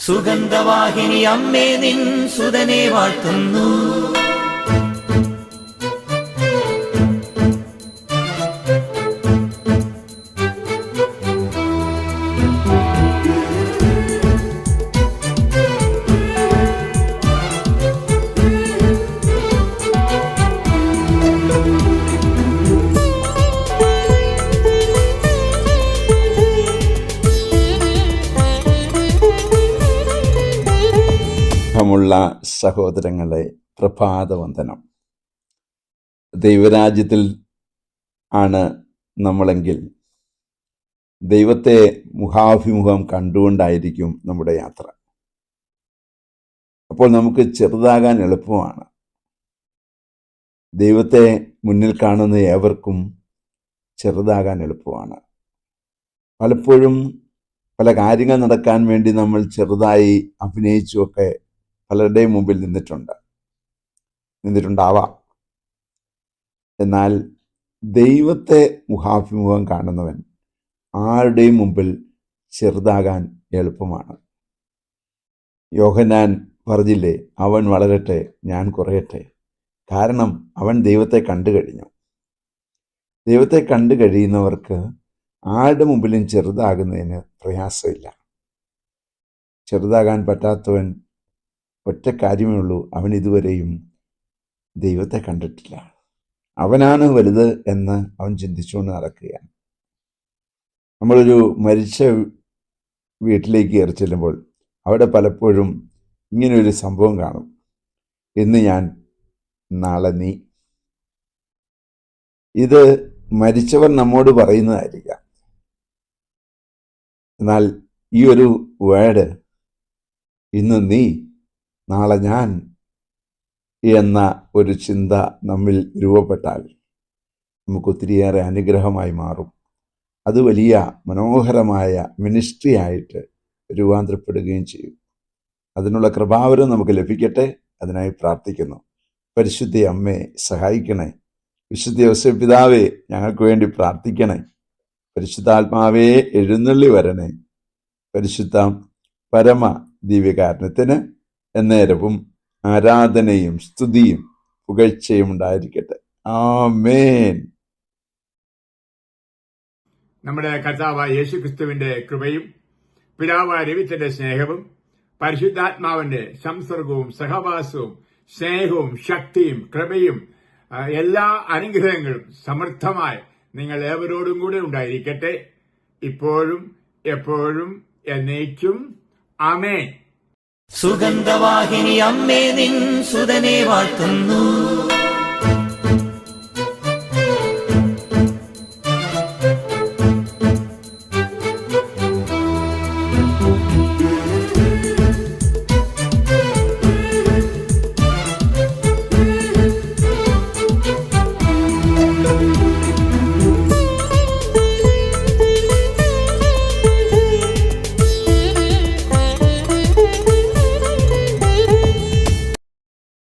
സുഗന്ധവാഹിനി അമ്മേ നിൻ സുതനെ വാഴ്ത്തുന്നു. ുള്ള സഹോദരങ്ങളെ, പ്രഭാതവന്ദനം. ദൈവരാജ്യത്തിൽ ആണ് നമ്മളെങ്കിൽ ദൈവത്തെ മുഖാഭിമുഖം കണ്ടുകൊണ്ടായിരിക്കും നമ്മുടെ യാത്ര. അപ്പോൾ നമുക്ക് ചെറുതാകാൻ എളുപ്പമാണ്. ദൈവത്തെ മുന്നിൽ കാണുന്ന ഏവർക്കും ചെറുതാകാൻ എളുപ്പമാണ്. പലപ്പോഴും പല കാര്യങ്ങൾ നടക്കാൻ വേണ്ടി നമ്മൾ ചെറുതായി അഭിനയിച്ചുമൊക്കെ പലരുടെയും മുമ്പിൽ നിന്നിട്ടുണ്ടാവാം. എന്നാൽ ദൈവത്തെ മുഖാഭിമുഖം കാണുന്നവൻ ആരുടെയും മുമ്പിൽ ചെറുതാകാൻ എളുപ്പമാണ്. യോഹന്നാൻ പറഞ്ഞില്ലേ, അവൻ വളരട്ടെ, ഞാൻ കുറയട്ടെ. കാരണം അവൻ ദൈവത്തെ കണ്ടു കഴിഞ്ഞു. ദൈവത്തെ കണ്ടു കഴിയുന്നവർക്ക് ആരുടെ മുമ്പിലും ചെറുതാകുന്നതിന് പ്രയാസമില്ല. ചെറുതാകാൻ പറ്റാത്തവൻ ഒറ്റ കാര്യമേ ഉള്ളൂ, അവൻ ഇതുവരെയും ദൈവത്തെ കണ്ടിട്ടില്ല. അവനാണ് വലുത് എന്ന് അവൻ ചിന്തിച്ചുകൊണ്ട് നടക്കുകയാണ്. നമ്മളൊരു മരിച്ച വീട്ടിലേക്ക് കയറി ചെല്ലുമ്പോൾ അവിടെ പലപ്പോഴും ഇങ്ങനെയൊരു സംഭവം കാണും. ഇന്ന് ഞാൻ, നാളെ നീ. ഇത് മരിച്ചവർ നമ്മോട് പറയുന്നതായിരിക്കാം. എന്നാൽ ഈ ഒരു വേർഡ്, ഇന്ന് നീ നാളെ ഞാൻ എന്ന ഒരു ചിന്ത നമ്മിൽ രൂപപ്പെട്ടാൽ നമുക്ക് ഒത്തിരിയേറെ അനുഗ്രഹമായി മാറും. അത് വലിയ മനോഹരമായ മിനിസ്ട്രി ആയിട്ട് രൂപാന്തരപ്പെടുകയും ചെയ്യും. അതിനുള്ള കൃപാവരം നമുക്ക് ലഭിക്കട്ടെ. അതിനായി പ്രാർത്ഥിക്കുന്നു. പരിശുദ്ധ അമ്മേ, സഹായിക്കണേ. വിശുദ്ധ യോസേപ്പ് പിതാവേ, ഞങ്ങൾക്ക് വേണ്ടി പ്രാർത്ഥിക്കണേ. പരിശുദ്ധാത്മാവേ, എഴുന്നള്ളി വരണേ. പരിശുദ്ധ പരമ ദിവ്യകാരുണ്യത്തിന് എന്നേരവും ആരാധനയും സ്തുതിയും പുകഴ്ചയും ഉണ്ടായിരിക്കട്ടെ. ആമേൻ. നമ്മുടെ കർത്താവായ യേശുക്രിസ്തുവിന്റെ കൃപയും പിതാവായ ദൈവത്തിന്റെ സ്നേഹവും പരിശുദ്ധാത്മാവിന്റെ സംസർഗവും സഹവാസവും സ്നേഹവും ശക്തിയും കൃപയും എല്ലാ അനുഗ്രഹങ്ങളും സമൃദ്ധമായി നിങ്ങൾ ഏവരോടും കൂടെ ഉണ്ടായിരിക്കട്ടെ, ഇപ്പോഴും എപ്പോഴും എന്നേക്കും. ആമേൻ. സുഗന്ധവാഹിനി അമ്മേ നിൻ സുതനെ വാഴ്ത്തുന്നു.